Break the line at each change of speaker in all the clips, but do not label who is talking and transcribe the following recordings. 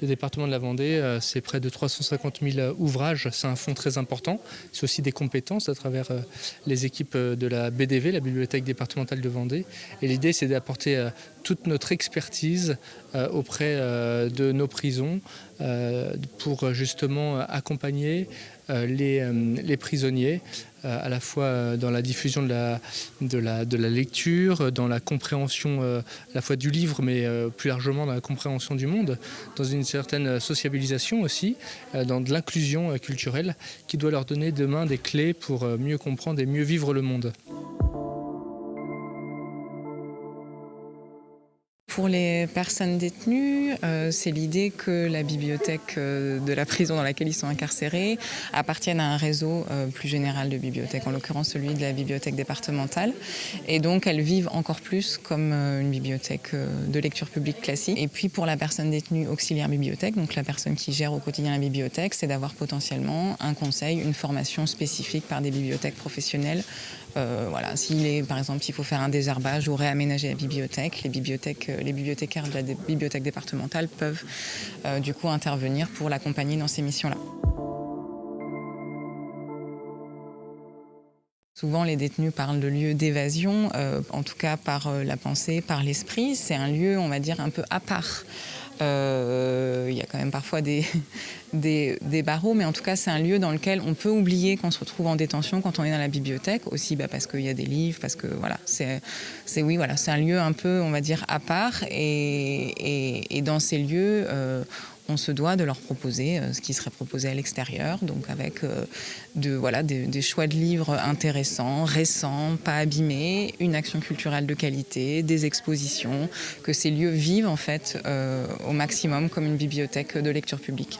Le département de la Vendée, c'est près de 350 000 ouvrages, c'est un fonds très important. C'est aussi des compétences à travers les équipes de la BDV, la Bibliothèque départementale de Vendée. Et l'idée, c'est d'apporter toute notre expertise auprès de nos prisons pour justement accompagner les prisonniers à la fois dans la diffusion de la lecture, dans la compréhension à la fois du livre, mais plus largement dans la compréhension du monde, dans une certaine sociabilisation aussi, dans de l'inclusion culturelle qui doit leur donner demain des clés pour mieux comprendre et mieux vivre le monde.
Pour les personnes détenues, c'est l'idée que la bibliothèque de la prison dans laquelle ils sont incarcérés appartienne à un réseau plus général de bibliothèques, en l'occurrence celui de la bibliothèque départementale. Et donc elles vivent encore plus comme une bibliothèque de lecture publique classique. Et puis pour la personne détenue auxiliaire bibliothèque, donc la personne qui gère au quotidien la bibliothèque, c'est d'avoir potentiellement un conseil, une formation spécifique par des bibliothèques professionnelles. Voilà, par exemple, s'il faut faire un désherbage ou réaménager la bibliothèque, les bibliothécaires de la bibliothèque départementale peuvent du coup intervenir pour l'accompagner dans ces missions-là. Souvent, les détenus parlent de lieux d'évasion, en tout cas par la pensée, par l'esprit. C'est un lieu, on va dire, un peu à part. Il y a quand même parfois des barreaux, mais en tout cas, c'est un lieu dans lequel on peut oublier qu'on se retrouve en détention quand on est dans la bibliothèque, aussi parce qu'il y a des livres, parce que voilà, c'est un lieu un peu, on va dire, à part. Et dans ces lieux, on se doit de leur proposer ce qui serait proposé à l'extérieur, donc avec des choix de livres intéressants, récents, pas abîmés, une action culturelle de qualité, des expositions, que ces lieux vivent en fait au maximum comme une bibliothèque de lecture publique.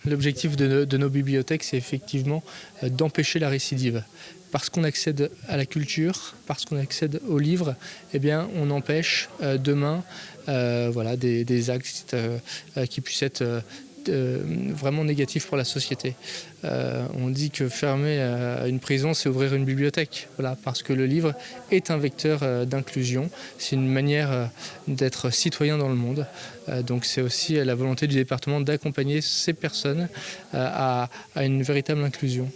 L'objectif de nos bibliothèques, c'est effectivement d'empêcher la récidive. Parce qu'on accède à la culture, parce qu'on accède aux livres, eh bien, on empêche demain des actes qui puissent être vraiment négatifs pour la société. On dit que fermer une prison, c'est ouvrir une bibliothèque, voilà, parce que le livre est un vecteur d'inclusion, c'est une manière d'être citoyen dans le monde. Donc c'est aussi la volonté du département d'accompagner ces personnes à une véritable inclusion.